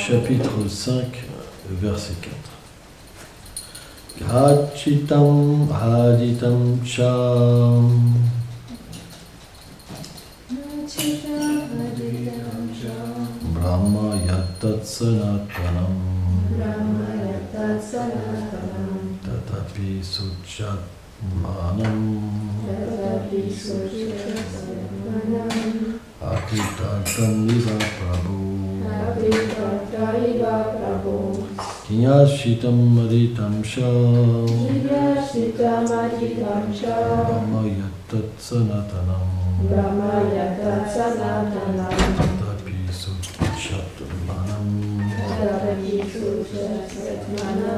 Chapitre 5, verset 4. Gachitam haditam cham Brahma yatat sanatanam Tatapi suchat manam Akritartam viva prabhu Kinyashitam maritam sham Brahma yatat sanatanam Tatapi suchat manam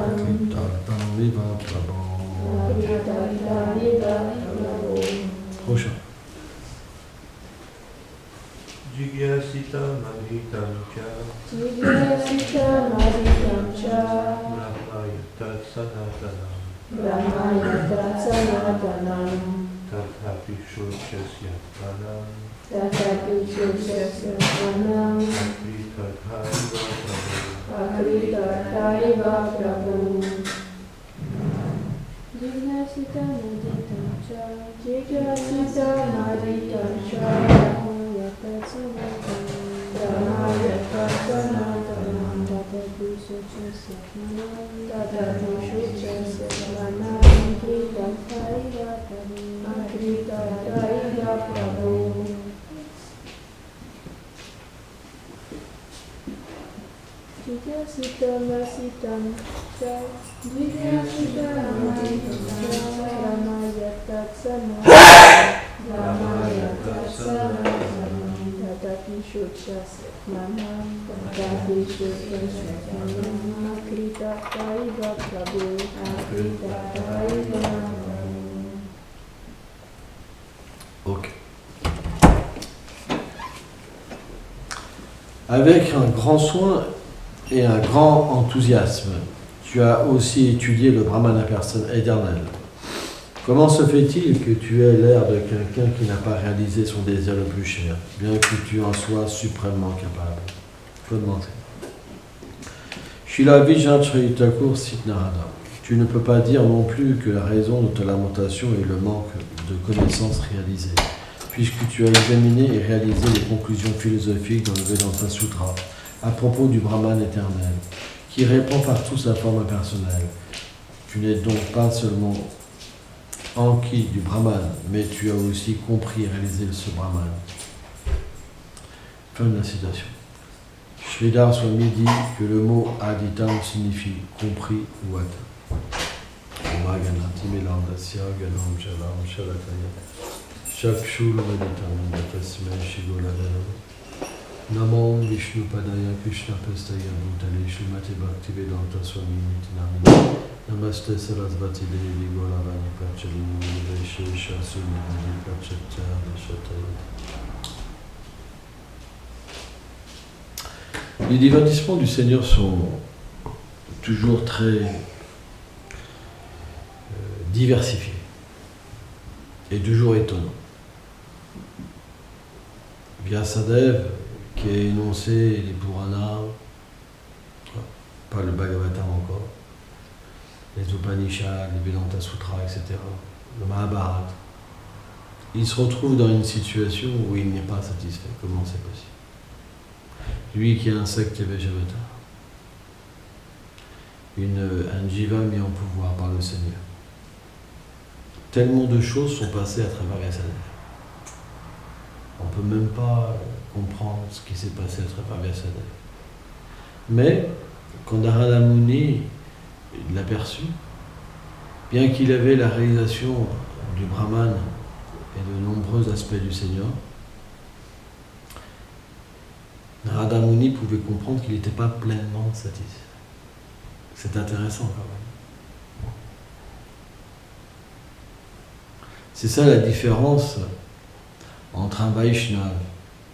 Akritartam viva prabhu. Prochain. Jigyasita maritam cha Brahma yatat sanatanam Tatapi shuchasya pranam Akritarthaiva prabhu. Jigyasita maritam cha Brahma yatat sanatanam Tatapi shuchasya pranam Akritarthaiva prabhu. Jigyasitam asitam cha Brahma yatat sanatanam Tatapi shuchasya pranam Akritarthaiva prabhu. Ok. Avec un grand soin et un grand enthousiasme, tu as aussi étudié le Brahman éternel. Comment se fait-il que tu aies l'air de quelqu'un qui n'a pas réalisé son désir le plus cher, bien que tu en sois suprêmement capable? Il faut demander. Srila Vijay Thakur cite Narada. Tu ne peux pas dire non plus que la raison de ta lamentation est le manque de connaissances réalisées, puisque tu as examiné et réalisé les conclusions philosophiques dans le Vedanta Sutra à propos du Brahman éternel, qui répand partout sa forme impersonnelle. Tu n'es donc pas seulement enquis du Brahman, mais tu as aussi compris et réalisé ce Brahman. Fin de la citation. Sridhar Swami dit que le mot Aditam signifie compris ou atteint. Maganati Melandasya Ganam Jalam Shalataya Chakshul Vaditam Yatasmai Shigoladana Namo Vishnu Padaya Krishna Pestaya Bhutale Srimati Bhakti Vedanta Swami Nitinamini Namaste Sarasvati Devi Golavani Pachalini Veshesha Sumini Pachatya Deshataya. Les divertissements du Seigneur sont toujours très diversifiés et toujours étonnants. Vyasadeva, qui a énoncé les Puranas, pas le Bhagavatam encore, les Upanishads, les Vedanta Sutras, etc., le Mahabharata, il se retrouve dans une situation où il n'est pas satisfait. Comment c'est possible? Lui qui est un secte Vajavata, un jiva mis en pouvoir par le Seigneur. Tellement de choses sont passées à travers Vyasadeva. On ne peut même pas comprendre ce qui s'est passé à travers Vyasadeva. Mais, quand Narada Muni l'a perçu, bien qu'il avait la réalisation du Brahman et de nombreux aspects du Seigneur, Narada Muni pouvait comprendre qu'il n'était pas pleinement satisfait. C'est intéressant quand même. C'est ça la différence entre un Vaishnava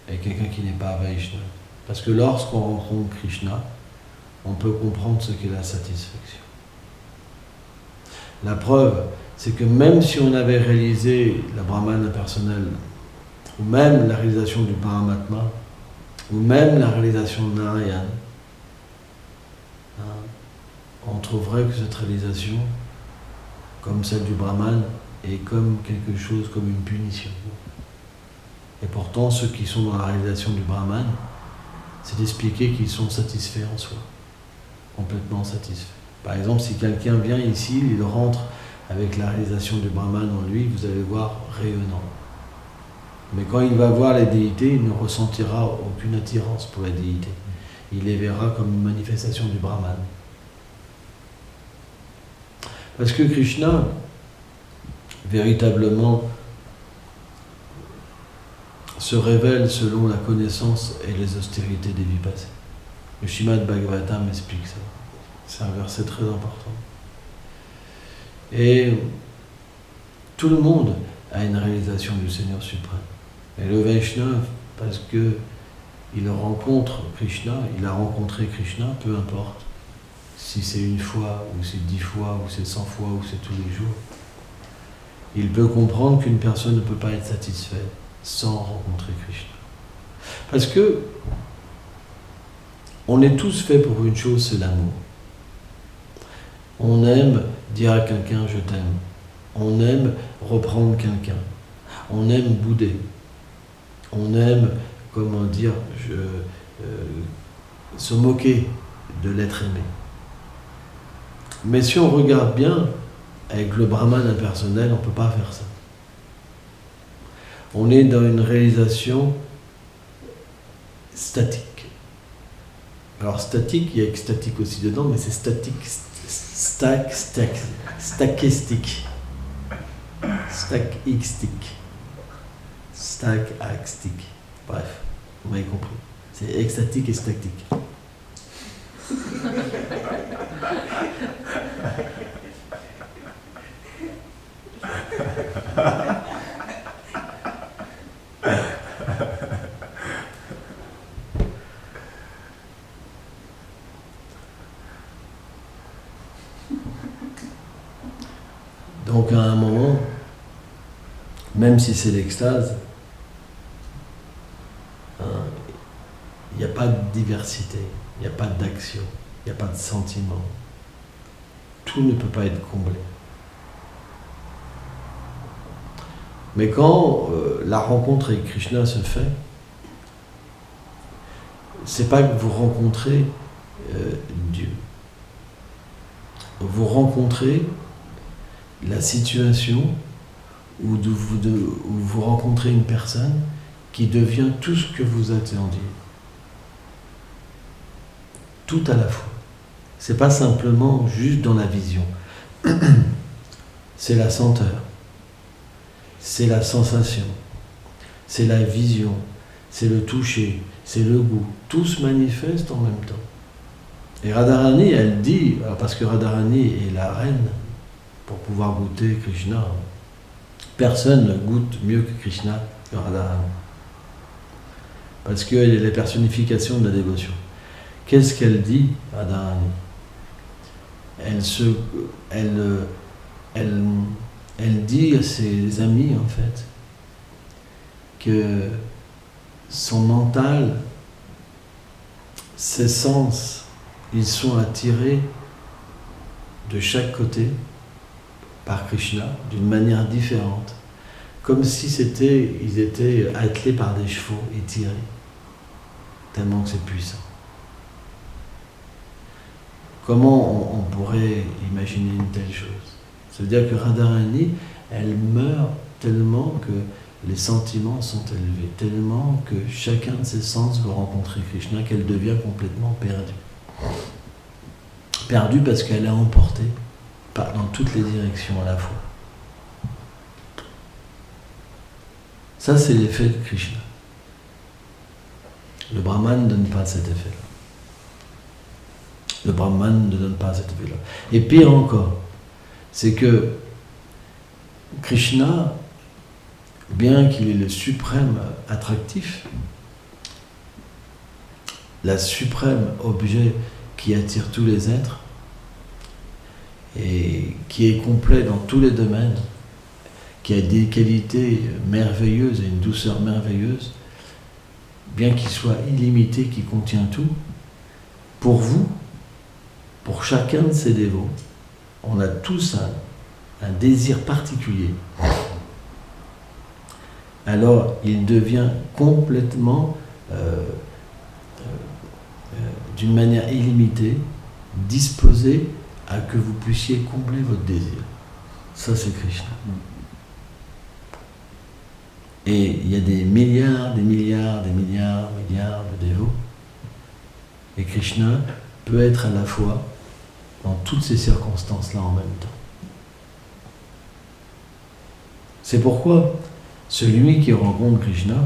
et quelqu'un qui n'est pas Vaishnava. Parce que lorsqu'on rencontre Krishna, on peut comprendre ce qu'est la satisfaction. La preuve, c'est que même si on avait réalisé la Brahman impersonnelle, ou même la réalisation du Paramatma, ou même la réalisation de Narayana, on trouverait que cette réalisation, comme celle du Brahman, est comme quelque chose, comme une punition. Et pourtant, ceux qui sont dans la réalisation du Brahman, c'est d'expliquer qu'ils sont satisfaits en soi, complètement satisfaits. Par exemple, si quelqu'un vient ici, il rentre avec la réalisation du Brahman en lui, vous allez voir rayonnant. Mais quand il va voir les déités, il ne ressentira aucune attirance pour les déités. Il les verra comme une manifestation du Brahman. Parce que Krishna, véritablement, se révèle selon la connaissance et les austérités des vies passées. Le Srimad Bhagavatam explique ça. C'est un verset très important. Et tout le monde a une réalisation du Seigneur suprême. Et le Vaishnava, parce qu'il rencontre Krishna, il a rencontré Krishna, peu importe si c'est une fois, ou c'est 10 fois, ou c'est 100 fois, ou c'est tous les jours. Il peut comprendre qu'une personne ne peut pas être satisfaite sans rencontrer Krishna. Parce que on est tous faits pour une chose, c'est l'amour. On aime dire à quelqu'un « je t'aime ». On aime reprendre quelqu'un. On aime bouder. On aime, comment dire, se moquer de l'être aimé. Mais si on regarde bien, avec le Brahman impersonnel, on ne peut pas faire ça. On est dans une réalisation statique. Alors statique, il y a extatique aussi dedans, mais c'est statique, stackistique. Stack-axtique. Bref, vous m'avez compris. C'est extatique et statique. Donc à un moment, même si c'est l'extase, il n'y a pas de diversité, il n'y a pas d'action, il n'y a pas de sentiment. Tout ne peut pas être comblé. Mais quand la rencontre avec Krishna se fait, c'est pas que vous rencontrez Dieu. Vous rencontrez la situation où vous rencontrez une personne qui devient tout ce que vous attendiez. Tout à la fois. C'est pas simplement juste dans la vision. C'est la senteur. C'est la sensation. C'est la vision. C'est le toucher. C'est le goût. Tout se manifeste en même temps. Et Radharani, elle dit, parce que Radharani est la reine, pour pouvoir goûter Krishna, personne ne goûte mieux que Krishna que Radharani. Parce qu'elle est la personnification de la dévotion. Qu'est-ce qu'elle dit, Radharani ? Elle dit à ses amis, en fait, que son mental, ses sens, ils sont attirés de chaque côté par Krishna d'une manière différente, comme si ils étaient attelés par des chevaux et tirés, tellement que c'est puissant. Comment on pourrait imaginer une telle chose ? C'est-à-dire que Radharani, elle meurt tellement que les sentiments sont élevés, tellement que chacun de ses sens veut rencontrer Krishna, qu'elle devient complètement perdue. Perdue parce qu'elle est emportée dans toutes les directions à la fois. Ça, c'est l'effet de Krishna. Le Brahman ne donne pas cet effet-là. Le Brahman ne donne pas cet effet-là. Et pire encore, c'est que Krishna, bien qu'il est le suprême attractif, la suprême objet qui attire tous les êtres et qui est complet dans tous les domaines, qui a des qualités merveilleuses et une douceur merveilleuse, bien qu'il soit illimité, qui contient tout, pour vous, pour chacun de ces dévots, on a tous un désir particulier. Alors il devient complètement, d'une manière illimitée, disposé à que vous puissiez combler votre désir. Ça, c'est Krishna. Et il y a des milliards de dévots. Et Krishna peut être à la fois dans toutes ces circonstances-là en même temps. C'est pourquoi celui qui rencontre Krishna,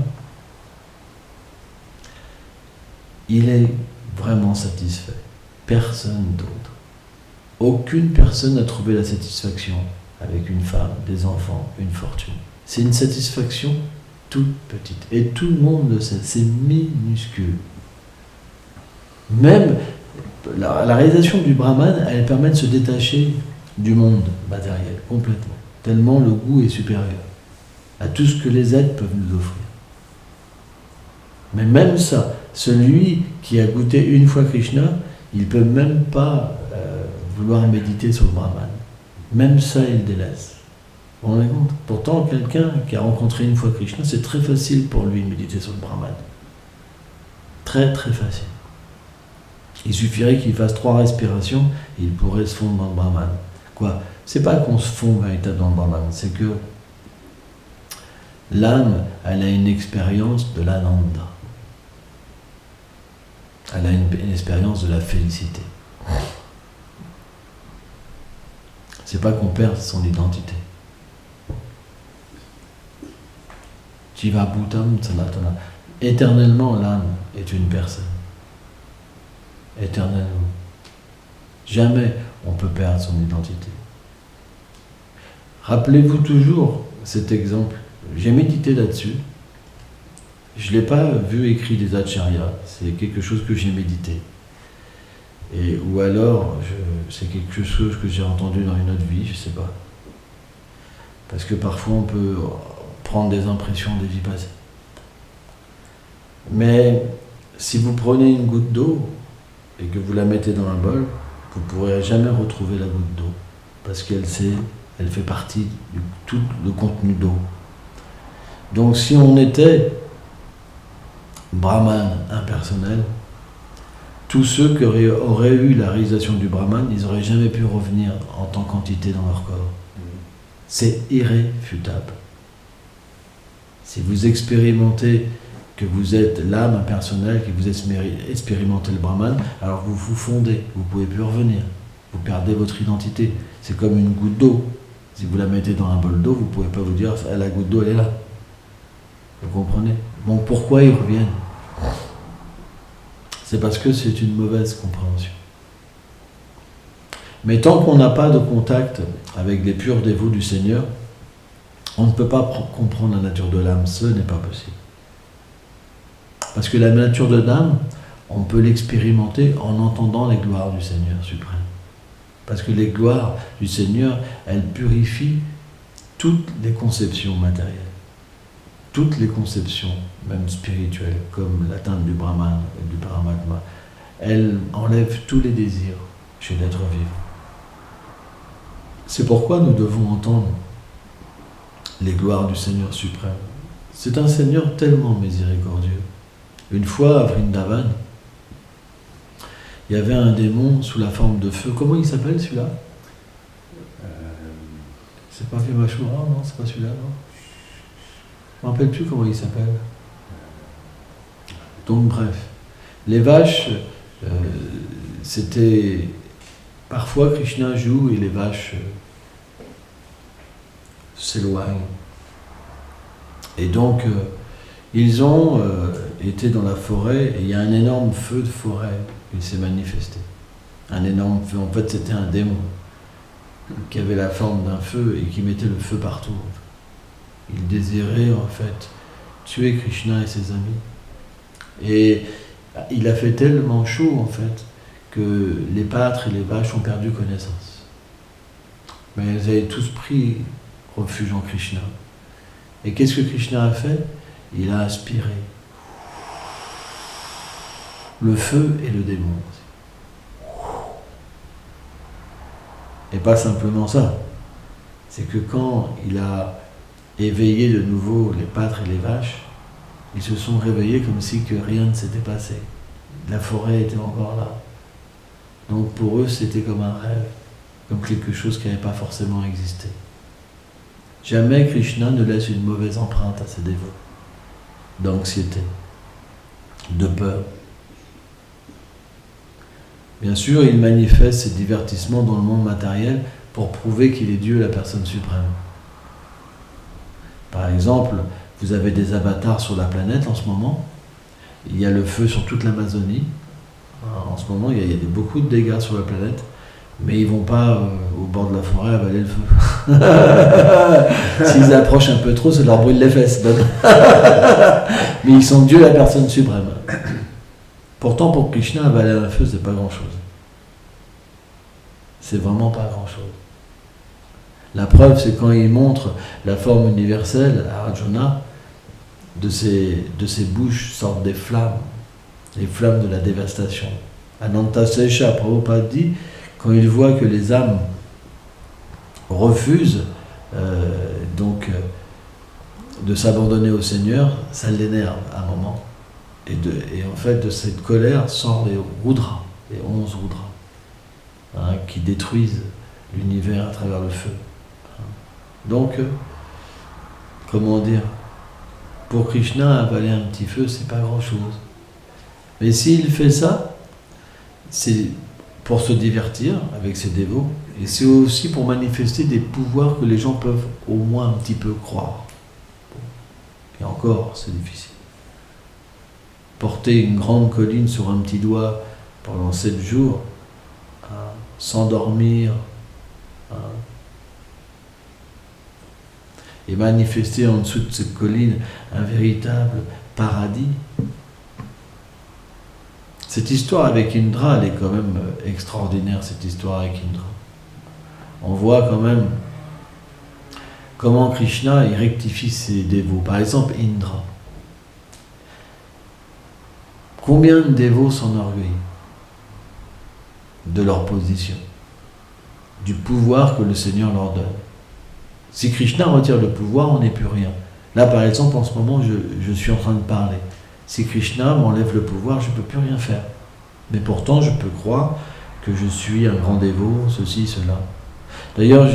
il est vraiment satisfait. Personne d'autre. Aucune personne n'a trouvé la satisfaction avec une femme, des enfants, une fortune. C'est une satisfaction toute petite. Et tout le monde le sait, c'est minuscule. Même la réalisation du Brahman, elle permet de se détacher du monde matériel, complètement. Tellement le goût est supérieur à tout ce que les êtres peuvent nous offrir. Mais même ça, celui qui a goûté une fois Krishna, il ne peut même pas vouloir méditer sur le Brahman. Même ça, il délaisse. Vous vous rendez compte ? Pourtant, quelqu'un qui a rencontré une fois Krishna, c'est très facile pour lui de méditer sur le Brahman. Très très facile. Il suffirait qu'il fasse 3 respirations et il pourrait se fondre dans le Brahman. Quoi ? C'est pas qu'on se fond véritablement dans le Brahman, c'est que l'âme, elle a une expérience de l'ananda. Elle a une expérience de la félicité. C'est pas qu'on perd son identité. Jiva Bhutam Sanatana. Éternellement, l'âme est une personne. Éternellement. Jamais on peut perdre son identité. Rappelez-vous toujours cet exemple. J'ai médité là-dessus. Je ne l'ai pas vu écrit des acharyas. C'est quelque chose que j'ai médité. Ou alors, c'est quelque chose que j'ai entendu dans une autre vie, je ne sais pas. Parce que parfois on peut prendre des impressions des vies passées. Mais si vous prenez une goutte d'eau et que vous la mettez dans un bol, vous ne pourrez jamais retrouver la goutte d'eau. Parce qu'elle fait partie de tout le contenu d'eau. Donc si on était Brahman impersonnel, tous ceux qui auraient eu la réalisation du Brahman, ils n'auraient jamais pu revenir en tant qu'entité dans leur corps. C'est irréfutable. Si vous expérimentez que vous êtes l'âme impersonnelle, que vous expérimentez le Brahman, alors vous vous fondez, vous ne pouvez plus revenir. Vous perdez votre identité. C'est comme une goutte d'eau. Si vous la mettez dans un bol d'eau, vous ne pouvez pas vous dire « la goutte d'eau, elle est là ». Vous comprenez ? Donc pourquoi ils reviennent ? C'est parce que c'est une mauvaise compréhension. Mais tant qu'on n'a pas de contact avec les purs dévots du Seigneur, on ne peut pas comprendre la nature de l'âme, ce n'est pas possible. Parce que la nature de l'âme, on peut l'expérimenter en entendant les gloires du Seigneur suprême. Parce que les gloires du Seigneur, elles purifient toutes les conceptions matérielles. Toutes les conceptions, même spirituelles, comme l'atteinte du Brahman et du Paramatma, elles enlèvent tous les désirs chez l'être vivant. C'est pourquoi nous devons entendre les gloires du Seigneur suprême. C'est un Seigneur tellement miséricordieux. Une fois à Vrindavan, il y avait un démon sous la forme de feu. Comment il s'appelle celui-là ? C'est pas Vimashura, non ? C'est pas celui-là, non ? Je ne me rappelle plus comment il s'appelle. Donc bref, les vaches, c'était... Parfois Krishna joue et les vaches s'éloignent. Et donc, Ils ont été dans la forêt et il y a un énorme feu de forêt qui s'est manifesté. Un énorme feu. En fait, c'était un démon qui avait la forme d'un feu et qui mettait le feu partout. Il désirait en fait tuer Krishna et ses amis. Et il a fait tellement chaud en fait que les pâtres et les vaches ont perdu connaissance. Mais ils avaient tous pris refuge en Krishna. Et qu'est-ce que Krishna a fait? Il a aspiré le feu et le démon aussi. Et pas simplement ça. C'est que quand il a éveillé de nouveau les pâtres et les vaches, ils se sont réveillés comme si que rien ne s'était passé. La forêt était encore là. Donc pour eux, c'était comme un rêve, comme quelque chose qui n'avait pas forcément existé. Jamais Krishna ne laisse une mauvaise empreinte à ses dévots, d'anxiété, de peur. Bien sûr, il manifeste ses divertissements dans le monde matériel pour prouver qu'il est Dieu, la personne suprême. Par exemple, vous avez des avatars sur la planète en ce moment. Il y a le feu sur toute l'Amazonie. En ce moment, il y a beaucoup de dégâts sur la planète, mais ils ne vont pas au bord de la forêt avaler le feu. S'ils approchent un peu trop, ça leur brûle les fesses. Mais ils sont Dieu, la personne suprême. Pourtant, pour Krishna, avaler un feu, c'est pas grand-chose. C'est vraiment pas grand-chose. La preuve, c'est quand il montre la forme universelle à Arjuna, de ses bouches sortent des flammes, les flammes de la dévastation. Anantasesha, Prabhupada dit, quand il voit que les âmes refusent de s'abandonner au Seigneur, ça l'énerve à un moment. Et en fait, de cette colère sortent les Rudras, les 11 Rudras, qui détruisent l'univers à travers le feu. Donc, comment dire, pour Krishna, avaler un petit feu, c'est pas grand-chose. Mais s'il fait ça, c'est pour se divertir avec ses dévots, et c'est aussi pour manifester des pouvoirs que les gens peuvent au moins un petit peu croire. Et encore, c'est difficile. Porter une grande colline sur un petit doigt pendant 7 jours, s'endormir, et manifester en dessous de cette colline un véritable paradis. Cette histoire avec Indra, elle est quand même extraordinaire, cette histoire avec Indra. On voit quand même comment Krishna il rectifie ses dévots. Par exemple, Indra. Combien de dévots s'enorgueillent de leur position, du pouvoir que le Seigneur leur donne? Si Krishna retire le pouvoir, on n'est plus rien. Là, par exemple, en ce moment, je suis en train de parler. Si Krishna m'enlève le pouvoir, je ne peux plus rien faire. Mais pourtant, je peux croire que je suis un grand dévot, ceci, cela. D'ailleurs,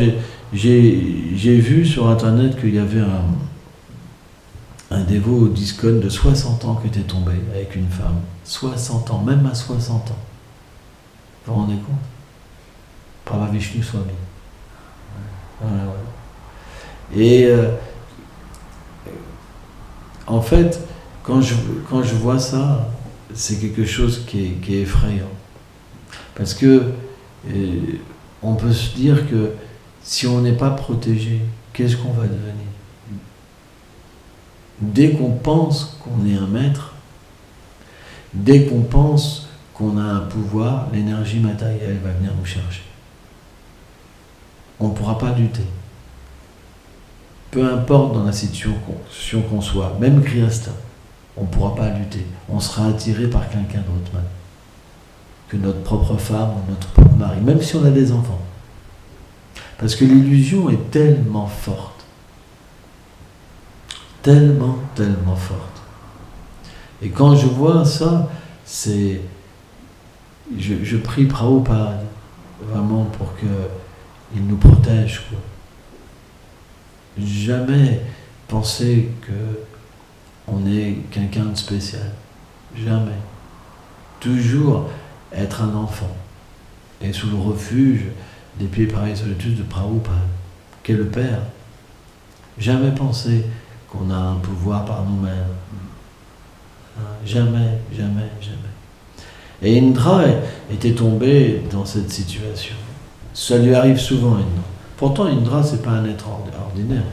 j'ai vu sur Internet qu'il y avait un dévot d'ISKCON de 60 ans qui était tombé avec une femme. 60 ans, même à 60 ans. Vous vous rendez compte? Prabhavishnu Swami. Ouais. Et en fait, quand je vois ça, c'est quelque chose qui est effrayant. Parce que on peut se dire que si on n'est pas protégé, qu'est-ce qu'on va devenir? Dès qu'on pense qu'on est un maître, dès qu'on pense qu'on a un pouvoir, l'énergie matérielle va venir nous chercher. On ne pourra pas lutter. Peu importe dans la situation qu'on soit, même Grihastha, on ne pourra pas lutter. On sera attiré par quelqu'un d'autre même que notre propre femme ou notre propre mari, même si on a des enfants. Parce que l'illusion est tellement forte. Tellement forte. Et quand je vois ça, je prie Prabhupada vraiment pour qu'il nous protège, quoi. Jamais penser qu'on est quelqu'un de spécial. Jamais. Toujours être un enfant. Et sous le refuge des pieds pareils solitudes de Prabhupada, qui est le Père. Jamais penser qu'on a un pouvoir par nous-mêmes. Jamais, jamais, jamais. Et Indra était tombé dans cette situation. Ça lui arrive souvent, Indra. Pourtant, Indra, c'est pas un être ordinaire.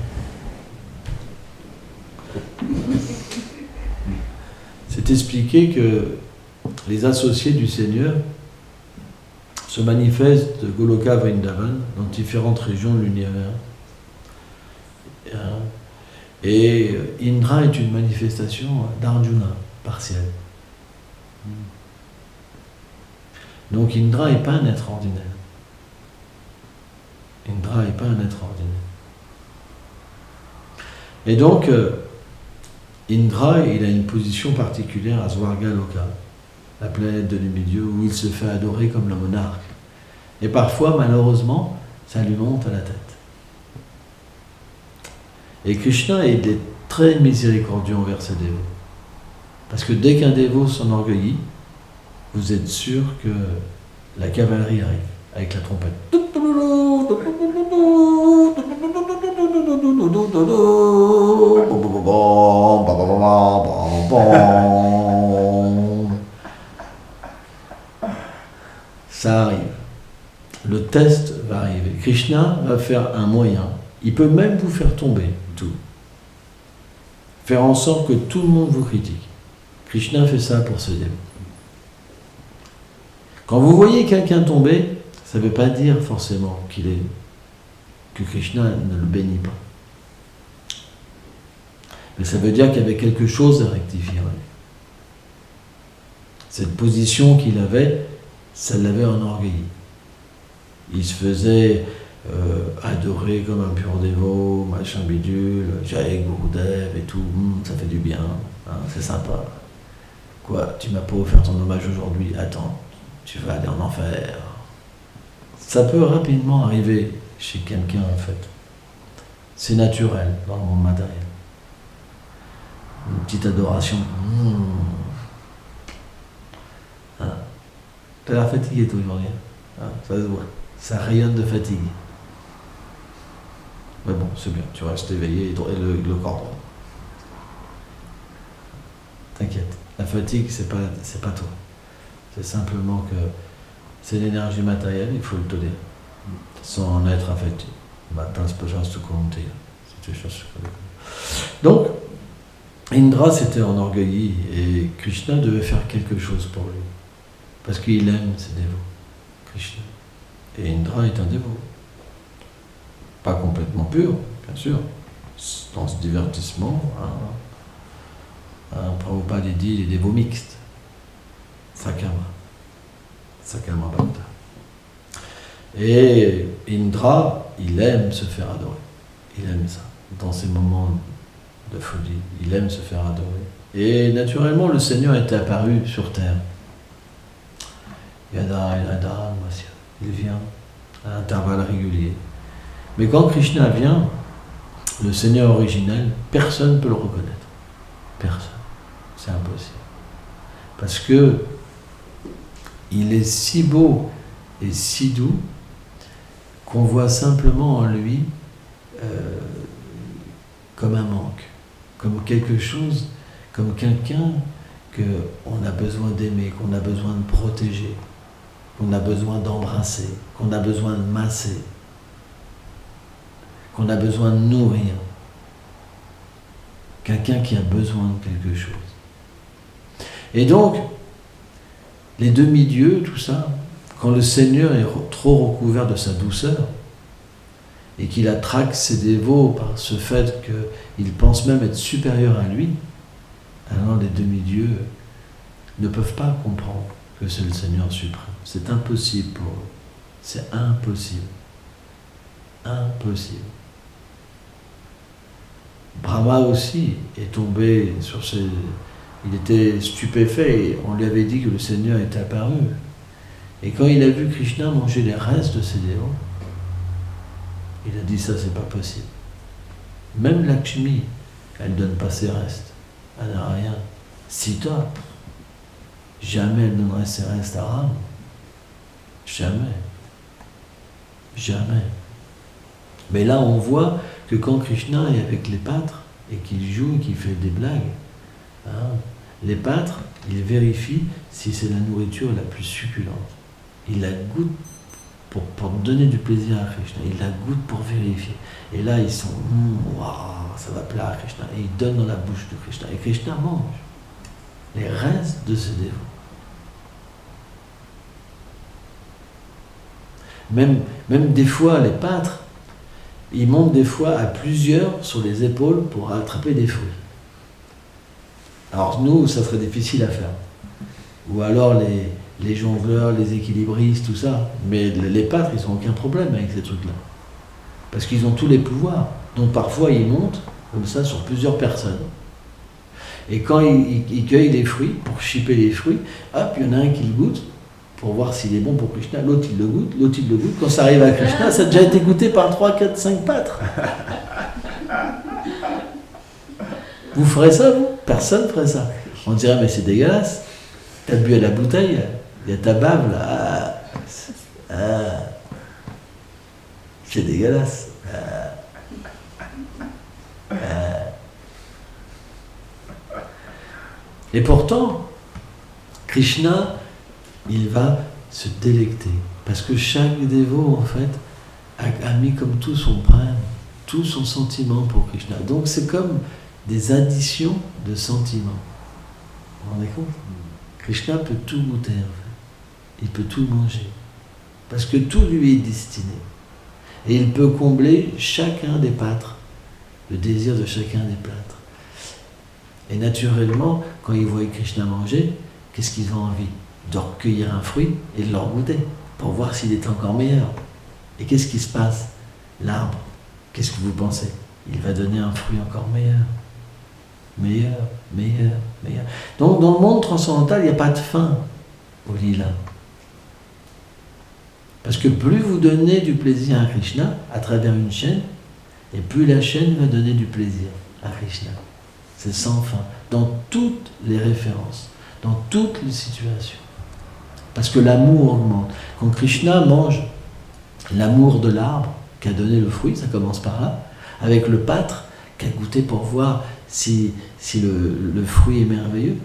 C'est expliqué que les associés du Seigneur se manifestent de Goloka Vrindavan dans différentes régions de l'univers. Et Indra est une manifestation d'Arjuna, partielle. Donc Indra n'est pas un être ordinaire. Indra n'est pas un être ordinaire. Et donc, Indra, il a une position particulière à Svargaloka, la planète de demi-dieu, où il se fait adorer comme le monarque. Et parfois, malheureusement, ça lui monte à la tête. Et Krishna est très miséricordieux envers ses dévots. Parce que dès qu'un dévot s'enorgueillit, vous êtes sûr que la cavalerie arrive avec la trompette. Ça arrive. Le test va arriver. Krishna va faire un moyen. Il peut même vous faire tomber, tout. Faire en sorte que tout le monde vous critique. Krishna fait ça pour ses dévots. Quand vous voyez quelqu'un tomber, ça ne veut pas dire forcément que Krishna ne le bénit pas. Mais ça veut dire qu'il y avait quelque chose à rectifier. Cette position qu'il avait, ça l'avait enorgueilli. Il se faisait adorer comme un pur dévot, machin bidule, Jai Gurudev et tout, ça fait du bien, hein, c'est sympa. Quoi, tu m'as pas offert ton hommage aujourd'hui, attends, tu vas aller en enfer. Ça peut rapidement arriver chez quelqu'un en fait. C'est naturel dans le monde matériel. Une petite adoration. T'as l'air fatigué toi aujourd'hui. Ça se voit. Ça rayonne de fatigue. Mais bon, c'est bien, tu restes éveillé et le corps droit. T'inquiète, la fatigue, c'est pas toi. C'est simplement que c'est l'énergie matérielle, il faut le tolérer. Sans en être affecté. Donc, Indra s'était enorgueilli et Krishna devait faire quelque chose pour lui. Parce qu'il aime ses dévots, Krishna. Et Indra est un dévot. Pas complètement pur, bien sûr. Dans ce divertissement, Prabhupada dit les dévots mixtes. Sakama Bhakta. Et Indra, il aime se faire adorer. Il aime ça. Dans ces moments de folie, il aime se faire adorer. Et naturellement, le Seigneur est apparu sur terre. Yada, il vient à intervalles réguliers. Mais quand Krishna vient, le Seigneur originel, personne ne peut le reconnaître. Personne. C'est impossible. Parce que il est si beau et si doux qu'on voit simplement en lui comme un manque, comme quelque chose, comme quelqu'un qu'on a besoin d'aimer, qu'on a besoin de protéger, qu'on a besoin d'embrasser, qu'on a besoin de masser, qu'on a besoin de nourrir. Quelqu'un qui a besoin de quelque chose. Et donc, les demi-dieux, tout ça, quand le Seigneur est trop recouvert de sa douceur, et qu'il attraque ses dévots par ce fait qu'ils pensent même être supérieurs à lui, alors les demi-dieux ne peuvent pas comprendre que c'est le Seigneur suprême. C'est impossible pour eux. C'est impossible. Impossible. Brahma aussi est tombé sur ses... Il était stupéfait et on lui avait dit que le Seigneur était apparu. Et quand il a vu Krishna manger les restes de ses dévots, il a dit ça c'est pas possible. Même Lakshmi, elle ne donne pas ses restes. Elle n'a rien. Sita, jamais elle donnerait ses restes à Ram. Jamais. Jamais. Mais là on voit que quand Krishna est avec les pâtres, et qu'il joue et qu'il fait des blagues. Hein. Les pâtres, ils vérifient si c'est la nourriture la plus succulente. Ils la goûtent pour donner du plaisir à Krishna. Ils la goûtent pour vérifier. Et là, ils sont, waouh, ça va plaire à Krishna. Et ils donnent dans la bouche de Krishna. Et Krishna mange les restes de ses dévots. Même des fois, les pâtres, ils montent des fois à plusieurs sur les épaules pour attraper des fruits. Alors nous, ça serait difficile à faire. Ou alors les jongleurs, les équilibristes, tout ça. Mais les pâtres, ils n'ont aucun problème avec ces trucs-là. Parce qu'ils ont tous les pouvoirs. Donc parfois, ils montent comme ça sur plusieurs personnes. Et quand ils cueillent les fruits, pour chipper les fruits, hop, il y en a un qui le goûte, pour voir s'il est bon pour Krishna. L'autre, il le goûte, l'autre, il le goûte. Quand ça arrive à Krishna, ça a déjà été goûté par 3, 4, 5 pâtres. Vous ferez ça, vous? Personne ne ferait ça. On dirait, mais c'est dégueulasse. T'as bu à la bouteille, il y a ta bave là. C'est dégueulasse. Et pourtant, Krishna, il va se délecter. Parce que chaque dévot, en fait, a mis comme tout son prême, tout son sentiment pour Krishna. Donc c'est comme des additions de sentiments. Vous vous rendez compte? Krishna peut tout goûter, en fait. Il peut tout manger. Parce que tout lui est destiné. Et il peut combler chacun des pâtres, le désir de chacun des pâtres. Et naturellement, quand ils voient Krishna manger, qu'est-ce qu'ils ont envie? De recueillir un fruit et de le goûter, pour voir s'il est encore meilleur. Et qu'est-ce qui se passe? L'arbre, qu'est-ce que vous pensez? Il va donner un fruit encore meilleur. Meilleur, meilleur, meilleur. Donc dans le monde transcendantal, il n'y a pas de fin au lila. Parce que plus vous donnez du plaisir à Krishna à travers une chaîne, et plus la chaîne va donner du plaisir à Krishna. C'est sans fin, dans toutes les références, dans toutes les situations. Parce que l'amour augmente. Quand Krishna mange l'amour de l'arbre qui a donné le fruit, ça commence par là, avec le pâtre qui a goûté pour voir si le fruit est merveilleux,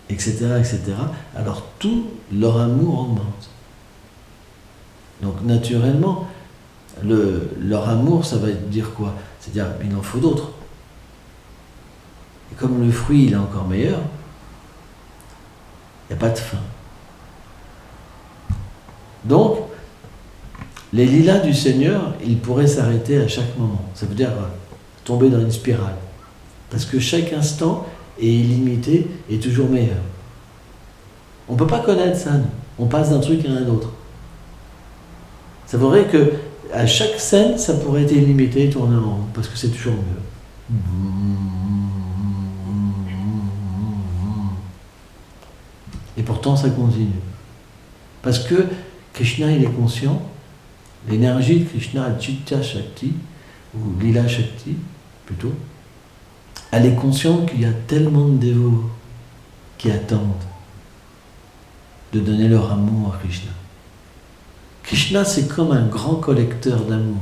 etc., etc., alors tout leur amour augmente. Donc naturellement, leur amour, ça va dire quoi? C'est-à-dire, il en faut d'autres. Et comme le fruit, il est encore meilleur, il n'y a pas de fin. Donc, les lilas du Seigneur, ils pourraient s'arrêter à chaque moment. Ça veut dire tomber dans une spirale. Parce que chaque instant est illimité et toujours meilleur. On ne peut pas connaître ça, nous. On passe d'un truc à un autre. Ça voudrait que à chaque scène, ça pourrait être illimité et tourner en rond, parce que c'est toujours mieux. Et pourtant, ça continue. Parce que Krishna, il est conscient, l'énergie de Krishna, Chitta Shakti, ou Lila Shakti, plutôt, elle est consciente qu'il y a tellement de dévots qui attendent de donner leur amour à Krishna. Krishna, c'est comme un grand collecteur d'amour.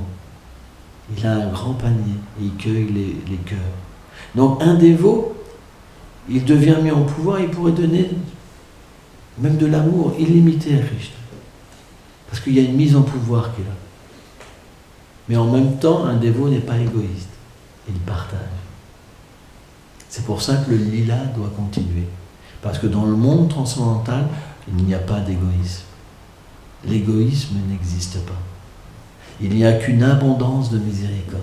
Il a un grand panier et il cueille les cœurs. Donc un dévot, il devient mis en pouvoir, il pourrait donner même de l'amour illimité à Krishna. Parce qu'il y a une mise en pouvoir qui est là. Mais en même temps, un dévot n'est pas égoïste. Il partage. C'est pour ça que le lila doit continuer. Parce que dans le monde transcendantal, il n'y a pas d'égoïsme. L'égoïsme n'existe pas. Il n'y a qu'une abondance de miséricorde.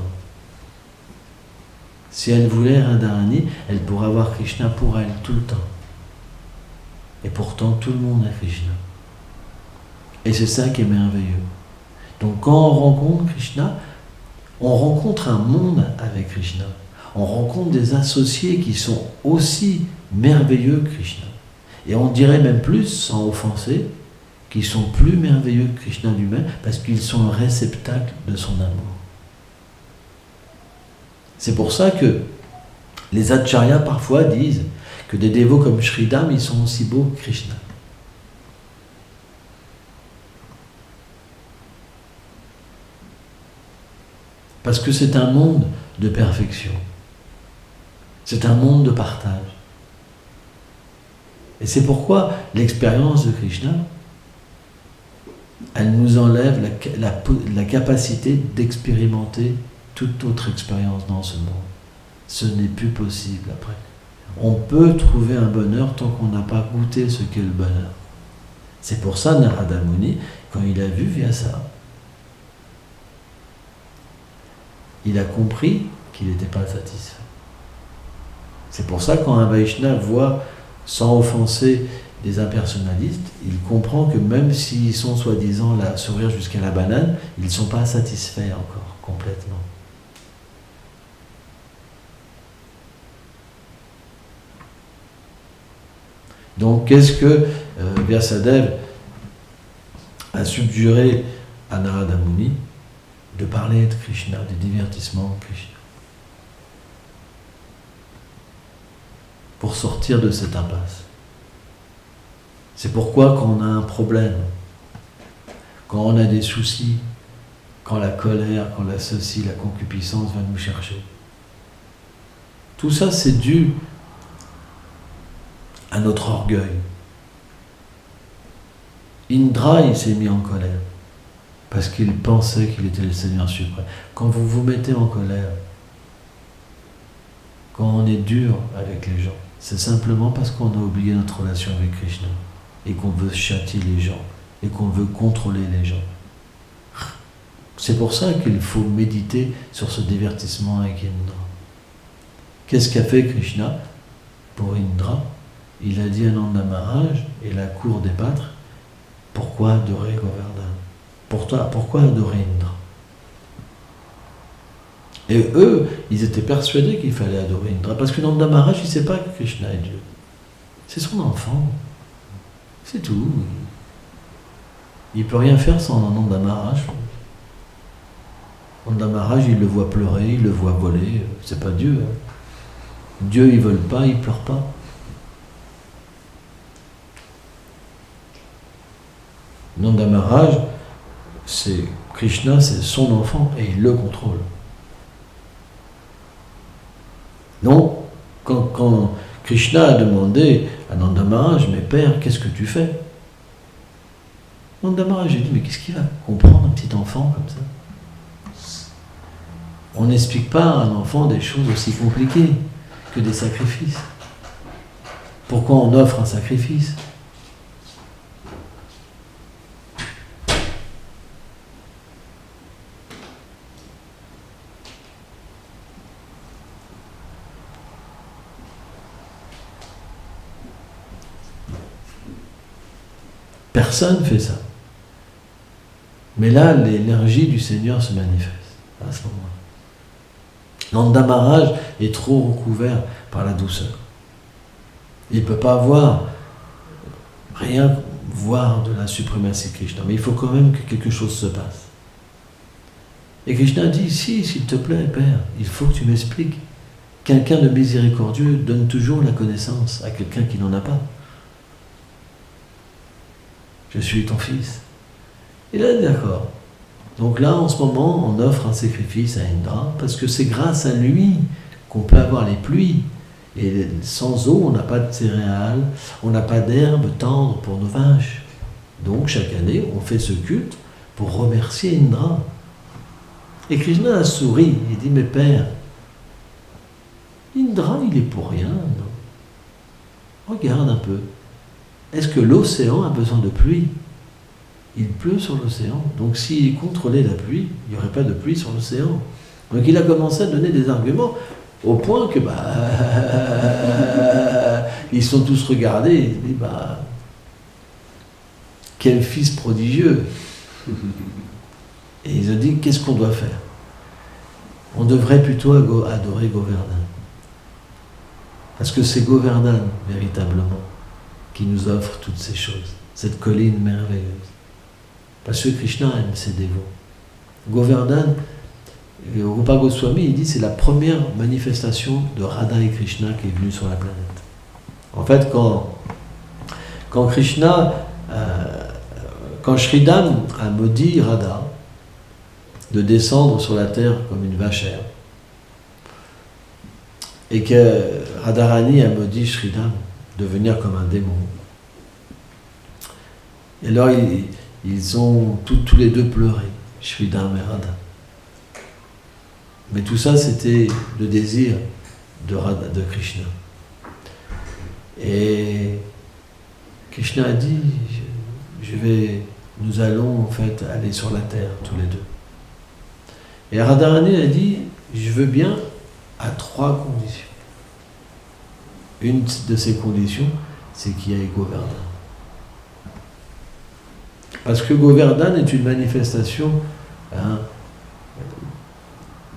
Si elle voulait Radharani, elle pourrait avoir Krishna pour elle tout le temps. Et pourtant, tout le monde a Krishna. Et c'est ça qui est merveilleux. Donc quand on rencontre Krishna, on rencontre un monde avec Krishna. On rencontre des associés qui sont aussi merveilleux que Krishna. Et on dirait même plus, sans offenser, qu'ils sont plus merveilleux que Krishna lui-même, parce qu'ils sont un réceptacle de son amour. C'est pour ça que les acharyas parfois disent que des dévots comme Shridham, ils sont aussi beaux que Krishna. Parce que c'est un monde de perfection. C'est un monde de partage. Et c'est pourquoi l'expérience de Krishna, elle nous enlève la capacité d'expérimenter toute autre expérience dans ce monde. Ce n'est plus possible après. On peut trouver un bonheur tant qu'on n'a pas goûté ce qu'est le bonheur. C'est pour ça Narada Muni, quand il a vu Vyasa, il a compris qu'il n'était pas satisfait. C'est pour ça quand un Vaishnava voit, sans offenser des impersonnalistes, il comprend que même s'ils sont soi-disant là, sourire jusqu'à la banane, ils ne sont pas satisfaits encore complètement. Donc qu'est-ce que Vyasadeva a suggéré à Narada Muni? De parler de Krishna, du divertissement de Krishna. Pour sortir de cette impasse. C'est pourquoi quand on a un problème, quand on a des soucis, quand la colère, quand la ceci, la concupiscence va nous chercher, tout ça c'est dû à notre orgueil. Indra, il s'est mis en colère parce qu'il pensait qu'il était le Seigneur suprême. Quand vous vous mettez en colère, quand on est dur avec les gens, c'est simplement parce qu'on a oublié notre relation avec Krishna et qu'on veut châtier les gens et qu'on veut contrôler les gens. C'est pour ça qu'il faut méditer sur ce divertissement avec Indra. Qu'est-ce qu'a fait Krishna pour Indra? Il a dit à Nanda Maharaj et la cour des pâtres, pourquoi adorer Govardhana? Pourquoi adorer Indra? Et eux, ils étaient persuadés qu'il fallait adorer Indra, parce que Nanda Maharaj, il ne sait pas que Krishna est Dieu. C'est son enfant. C'est tout. Il ne peut rien faire sans Nanda Maharaj. Nanda Maharaj, il le voit pleurer, il le voit voler. C'est pas Dieu. Hein. Dieu, il ne vole pas, il ne pleure pas. Nanda Maharaj, c'est Krishna, c'est son enfant et il le contrôle. Donc, quand Krishna a demandé à Nanda Maharaj, mais père, qu'est-ce que tu fais? Nanda Maharaj a dit, mais qu'est-ce qu'il va comprendre un petit enfant comme ça? On n'explique pas à un enfant des choses aussi compliquées que des sacrifices. Pourquoi on offre un sacrifice? Personne ne fait ça. Mais là, l'énergie du Seigneur se manifeste à ce moment-là. Nanda Maharaj est trop recouvert par la douceur. Il ne peut pas rien voir de la suprématie de Krishna. Mais il faut quand même que quelque chose se passe. Et Krishna dit, s'il te plaît, Père, il faut que tu m'expliques. Quelqu'un de miséricordieux donne toujours la connaissance à quelqu'un qui n'en a pas. Je suis ton fils. Il a dit d'accord. Donc là, en ce moment, on offre un sacrifice à Indra, parce que c'est grâce à lui qu'on peut avoir les pluies. Et sans eau, on n'a pas de céréales, on n'a pas d'herbe tendre pour nos vaches. Donc chaque année, on fait ce culte pour remercier Indra. Et Krishna a souri, il dit, mais père, Indra, il est pour rien, non? Regarde un peu. Est-ce que l'océan a besoin de pluie? Il pleut sur l'océan. Donc s'il contrôlait la pluie, il n'y aurait pas de pluie sur l'océan. Donc il a commencé à donner des arguments au point que ils sont tous regardés et ils disent quel fils prodigieux. Et ils ont dit qu'est-ce qu'on doit faire? On devrait plutôt adorer Govardhana. Parce que c'est Govardhana véritablement qui nous offre toutes ces choses, cette colline merveilleuse. Parce que Krishna aime ses dévots. Govardhana, Rupa Goswami, il dit c'est la première manifestation de Radha et Krishna qui est venue sur la planète. En fait, quand Krishna, quand Shridam a maudit Radha de descendre sur la terre comme une vachère, et que Radharani a maudit Sridham de venir comme un démon. Et alors ils ont tous les deux pleuré, Sridham et Radha. Mais tout ça, c'était le désir de Krishna. Et Krishna a dit, nous allons en fait aller sur la terre tous les deux. Et Radharani a dit, je veux bien à 3 conditions. Une de ces conditions, c'est qu'il y ait Govardhan. Parce que Govardhan est une manifestation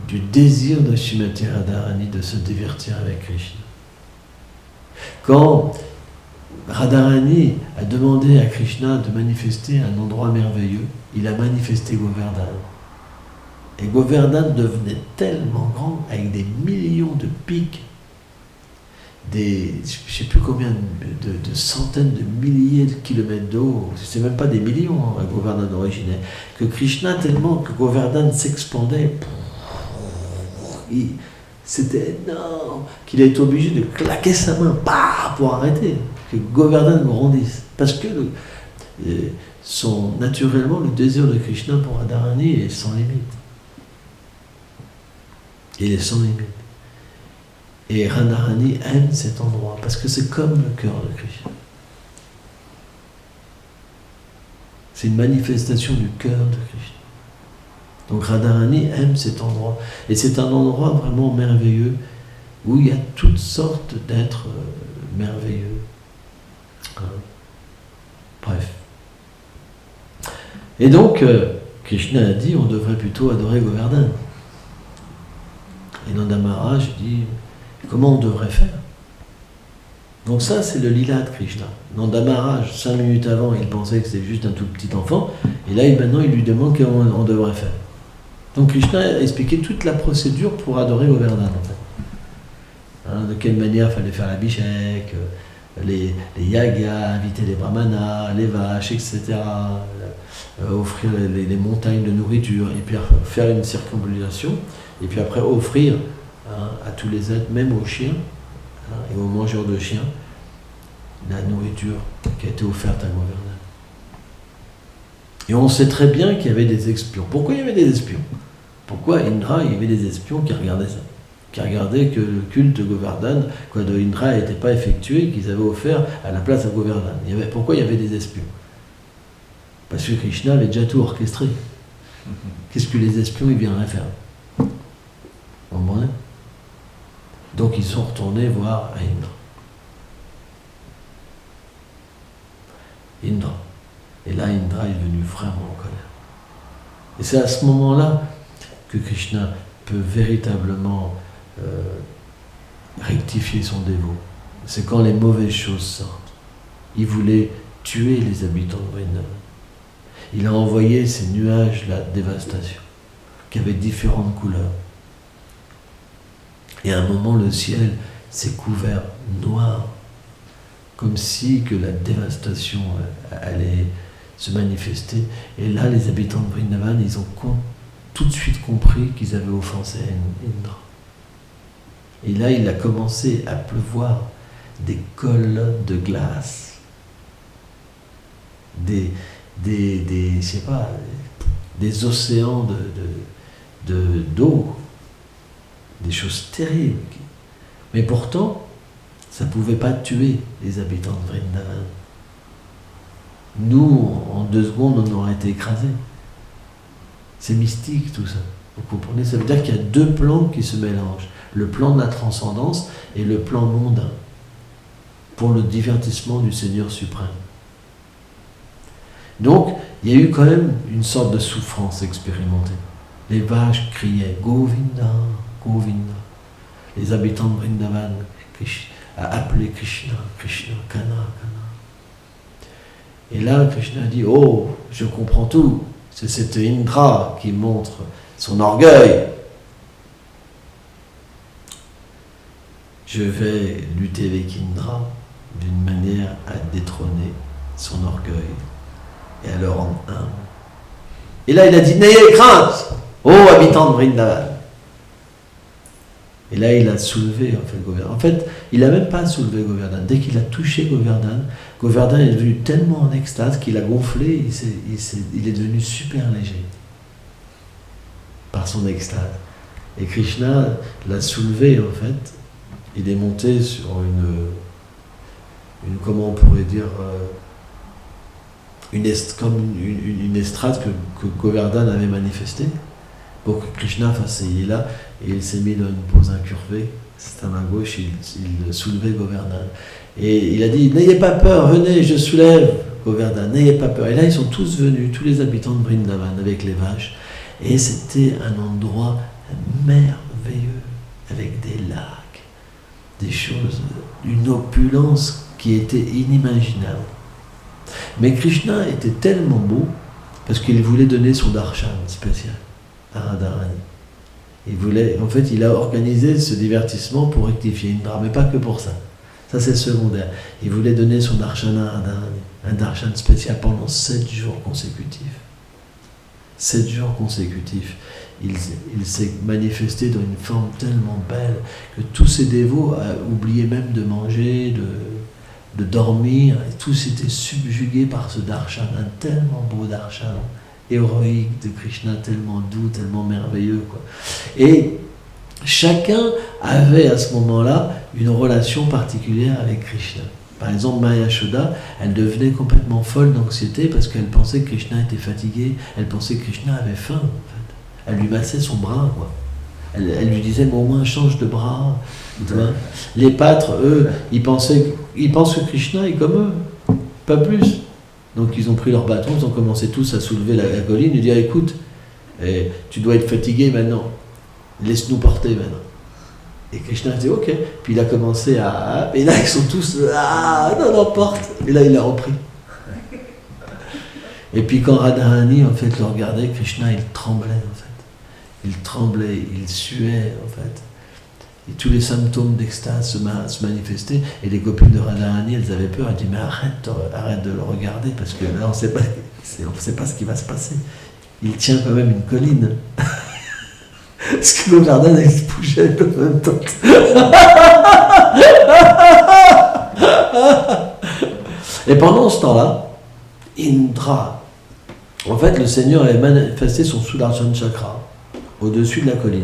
du désir de Srimati Radharani de se divertir avec Krishna. Quand Radharani a demandé à Krishna de manifester un endroit merveilleux, il a manifesté Govardhan. Et Govardhan devenait tellement grand, avec des millions de pics, je ne sais plus combien de centaines de milliers de kilomètres d'eau, c'est même pas des millions, Govardhan originel, que Krishna, tellement que Govardhan s'expandait, c'était énorme, qu'il a été obligé de claquer sa main pour arrêter, que Govardhan grandisse. Parce que naturellement, le désir de Krishna pour Radharani est sans limite. Il est sans limite. Et Radharani aime cet endroit, parce que c'est comme le cœur de Krishna. C'est une manifestation du cœur de Krishna. Donc Radharani aime cet endroit. Et c'est un endroit vraiment merveilleux, où il y a toutes sortes d'êtres merveilleux. Bref. Et donc, Krishna a dit, on devrait plutôt adorer Govardhan. Et Nanda Maharaj dit, comment on devrait faire? Donc ça, c'est le lila de Krishna. Nanda Maharaj, 5 minutes avant, il pensait que c'était juste un tout petit enfant, et là, maintenant, il lui demande comment on devrait faire. Donc Krishna a expliqué toute la procédure pour adorer Govardhan, en fait. De quelle manière il fallait faire l'abhishek, les yagas, inviter les brahmanas, les vaches, etc. Offrir les montagnes de nourriture, et puis faire une circumambulation, et puis après offrir à tous les êtres, même aux chiens et aux mangeurs de chiens, la nourriture qui a été offerte à Govardhan. Et on sait très bien qu'il y avait des espions. Pourquoi il y avait des espions? Pourquoi Indra, il y avait des espions qui regardaient ça, qui regardaient que le culte de Govardhan, de Indra n'était pas effectué, qu'ils avaient offert à la place à Govardhan. Pourquoi il y avait des espions? Parce que Krishna avait déjà tout orchestré. Qu'est-ce que les espions ils viendraient faire? Vous comprenez? Donc ils sont retournés voir Indra. Indra. Et là, Indra est devenu vraiment en colère. Et c'est à ce moment-là que Krishna peut véritablement rectifier son dévot. C'est quand les mauvaises choses sortent. Il voulait tuer les habitants de Vrindavan. Il a envoyé ces nuages-là de dévastation, qui avaient différentes couleurs. Et à un moment, le ciel s'est couvert noir, comme si que la dévastation allait se manifester. Et là, les habitants de Vrindavan, ils ont tout de suite compris qu'ils avaient offensé Indra. Et là, il a commencé à pleuvoir des colonnes de glace, je sais pas, des océans d'eau, des choses terribles. Mais pourtant, ça ne pouvait pas tuer les habitants de Vrindavan. Nous, en 2 secondes, on aurait été écrasés. C'est mystique tout ça. Vous comprenez? Ça veut dire qu'il y a 2 plans qui se mélangent. Le plan de la transcendance et le plan mondain. Pour le divertissement du Seigneur suprême. Donc, il y a eu quand même une sorte de souffrance expérimentée. Les vaches criaient « Govinda, Govinda ». Les habitants de Vrindavan appelaient Krishna, Krishna, Kana, Kana. Et là, Krishna dit « Oh, je comprends tout. C'est cet Indra qui montre son orgueil. Je vais lutter avec Indra d'une manière à détrôner son orgueil et à le rendre humble. » Et là, il a dit « N'ayez crainte, ô habitants de Vrindavan. Et là, il a soulevé en fait Govardhan. En fait, il n'a même pas soulevé Govardhan. Dès qu'il a touché Govardhan, Govardhan est devenu tellement en extase qu'il a gonflé, il est devenu super léger par son extase. Et Krishna l'a soulevé en fait. Il est monté sur une comment on pourrait dire, une estrade que Govardhan avait manifestée pour que Krishna fasse ses là, et il s'est mis dans une pose incurvée, c'est à ma gauche, il soulevait Govardhan. Et il a dit, n'ayez pas peur, venez, je soulève Govardhan, n'ayez pas peur. Et là, ils sont tous venus, tous les habitants de Vrindavan, avec les vaches, et c'était un endroit merveilleux, avec des lacs, des choses, une opulence qui était inimaginable. Mais Krishna était tellement beau, parce qu'il voulait donner son darshan spécial à Radharani. En fait, il a organisé ce divertissement pour rectifier Indra, mais pas que pour ça. Ça, c'est secondaire. Il voulait donner son darshan à Radharani, un darshan spécial pendant 7 jours consécutifs. 7 jours consécutifs. Il s'est manifesté dans une forme tellement belle que tous ses dévots oubliaient même de manger, de dormir, et tous étaient subjugués par ce darshan, un tellement beau darshan héroïque de Krishna, tellement doux, tellement merveilleux, quoi. Et chacun avait à ce moment-là une relation particulière avec Krishna. Par exemple, Maya Yashoda, elle devenait complètement folle d'anxiété parce qu'elle pensait que Krishna était fatigué, elle pensait que Krishna avait faim, en fait. Elle lui massait son bras, quoi. Elle lui disait, mais au moins change de bras. Tu vois. Les pâtres, eux, ils pensent que Krishna est comme eux, pas plus. Donc ils ont pris leur bâton, ils ont commencé tous à soulever la colline et dire, écoute, tu dois être fatigué maintenant, laisse-nous porter maintenant. Et Krishna a dit, ok. Puis il a commencé et là ils sont tous, non, porte. Et là il a repris. Et puis quand Radharani en fait le regardait, Krishna il tremblait en fait. Il tremblait, il suait en fait. Et tous les symptômes d'extase se manifestaient. Et les copines de Radharani, elles avaient peur. Elles disaient, mais arrête de le regarder, parce que là, on ne sait pas ce qui va se passer. Il tient quand même une colline. Parce que Govardhan, elle se bougeait en même temps. Et pendant ce temps-là, Indra, en fait, le Seigneur avait manifesté son Sudarshan Chakra au-dessus de la colline,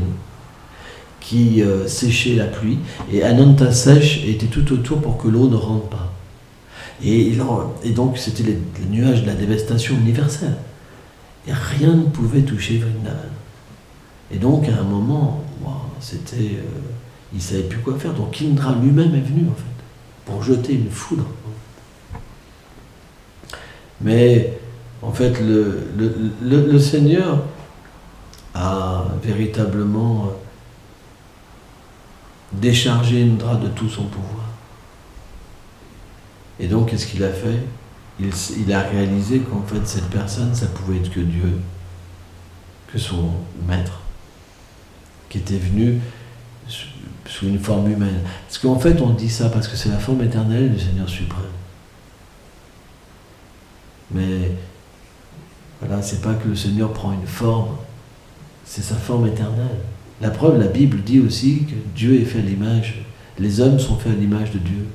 qui séchait la pluie, et Ananta sèche était tout autour pour que l'eau ne rentre pas. Et donc c'était les nuages de la dévastation universelle. Et rien ne pouvait toucher Vrindavan. Et donc à un moment, il ne savait plus quoi faire. Donc Indra lui-même est venu en fait, pour jeter une foudre. Mais en fait le Seigneur a véritablement déchargé Indra de tout son pouvoir. Et donc, qu'est-ce qu'il a fait ? Il a réalisé qu'en fait, cette personne, ça pouvait être que Dieu, que son maître, qui était venu sous une forme humaine. Parce qu'en fait, on dit ça parce que c'est la forme éternelle du Seigneur suprême. Mais, voilà, c'est pas que le Seigneur prend une forme, c'est sa forme éternelle. La preuve, la Bible dit aussi que Dieu est fait à l'image, les hommes sont faits à l'image de Dieu.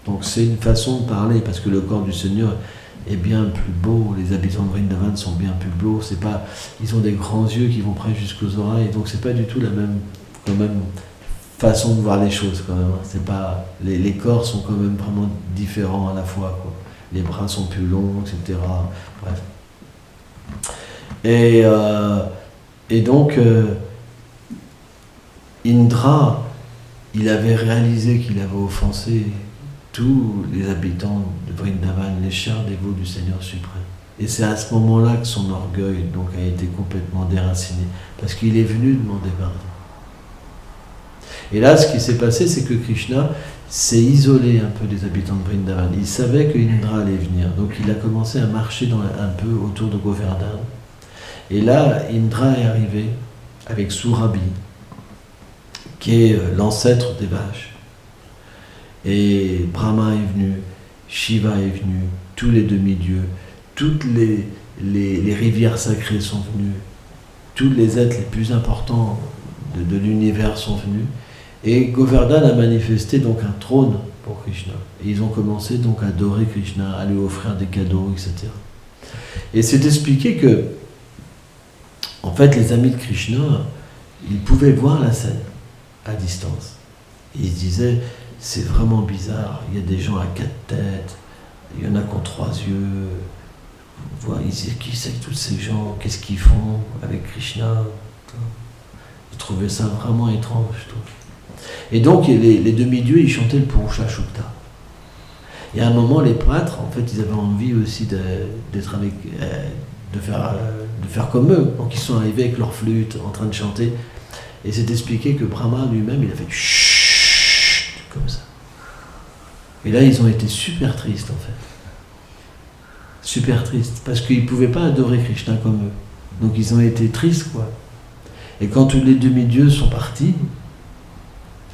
Donc c'est une façon de parler, parce que le corps du Seigneur est bien plus beau, les habitants de Vrindavan sont bien plus beaux, ils ont des grands yeux qui vont presque jusqu'aux oreilles, donc c'est pas du tout la même façon de voir les choses quand même. C'est pas, les corps sont quand même vraiment différents à la fois, quoi. Les bras sont plus longs, etc. Bref. Et donc Indra, il avait réalisé qu'il avait offensé tous les habitants de Vrindavan, les chers dévots du Seigneur suprême. Et c'est à ce moment-là que son orgueil donc, a été complètement déraciné, parce qu'il est venu demander pardon. Et là, ce qui s'est passé, c'est que Krishna s'est isolé un peu des habitants de Vrindavan. Il savait que Indra allait venir, donc il a commencé à marcher un peu autour de Govardhan. Et là, Indra est arrivé avec Surabhi, qui est l'ancêtre des vaches. Et Brahma est venu, Shiva est venu, tous les demi-dieux, toutes les rivières sacrées sont venues, tous les êtres les plus importants de l'univers sont venus. Et Govardhan a manifesté donc un trône pour Krishna. Et ils ont commencé donc à adorer Krishna, à lui offrir des cadeaux, etc. Et c'est expliqué que, en fait, les amis de Krishna, ils pouvaient voir la scène à distance. Et ils se disaient, c'est vraiment bizarre, il y a des gens à 4 têtes, il y en a qui ont 3 yeux. Ils disaient, qui c'est que tous ces gens, qu'est-ce qu'ils font avec Krishna? Ils trouvaient ça vraiment étrange, je trouve. Et donc, les demi-dieux, ils chantaient le Purusha Sukta. Et à un moment, les prêtres, en fait, ils avaient envie aussi d'être avec, de faire comme eux. Donc, ils sont arrivés avec leur flûte, en train de chanter. Et c'est expliqué que Brahma lui-même, il a fait chut, comme ça. Et là, ils ont été super tristes, en fait. Super tristes, parce qu'ils ne pouvaient pas adorer Krishna comme eux. Donc, ils ont été tristes, quoi. Et quand tous les demi-dieux sont partis,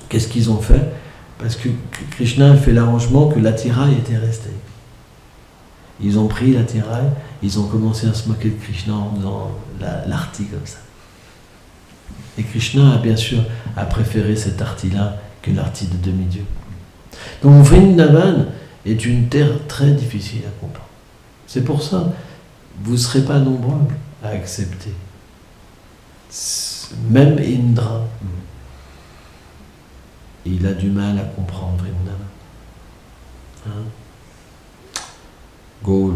qu'est-ce qu'ils ont fait? Parce que Krishna a fait l'arrangement que l'attirail était resté. Ils ont pris l'attirail, ils ont commencé à se moquer de Krishna en faisant l'arti comme ça. Et Krishna, bien sûr, a préféré cette arti-là que l'arti de demi-dieu. Donc Vrindavan est une terre très difficile à comprendre. C'est pour ça, vous ne serez pas nombreux à accepter. Même Indra, il a du mal à comprendre Vrindavan. Hein? Gaul,